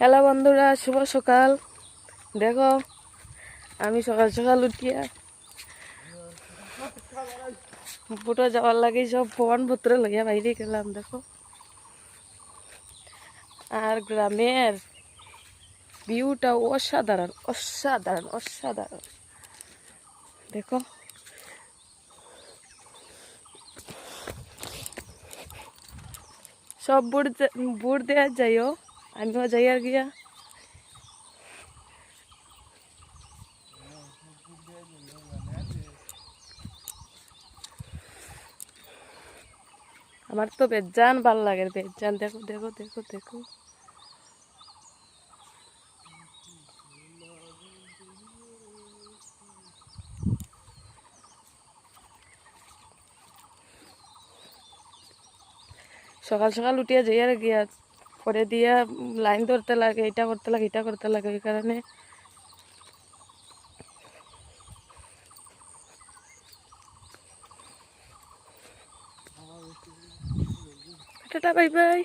Hello বন্ধুরা, শুভ সকাল। দেখো আমি সকাল সকাল উঠিয়া বুটো যাওয়ার লাগে সব প্রমাণপত্র লইয়া বাইরে গেলাম। দেখো আর গ্রামের ভিউটা অসাধারণ অসাধারণ অসাধারণ। দেখো সব বুট দেওয়া যাইও, আমিও যাই আর গিয়া। আমার তো বেজান ভাল লাগে, বেজান। দেখো দেখো দেখো দেখো সকাল সকাল উঠিয়া যাই আর গিয়া, পরে দিয়া লাইন ধরতে লাগে, এটা করতে লাগে এটা করতে লাগে। ওই কারণে টাটা, বাই বাই।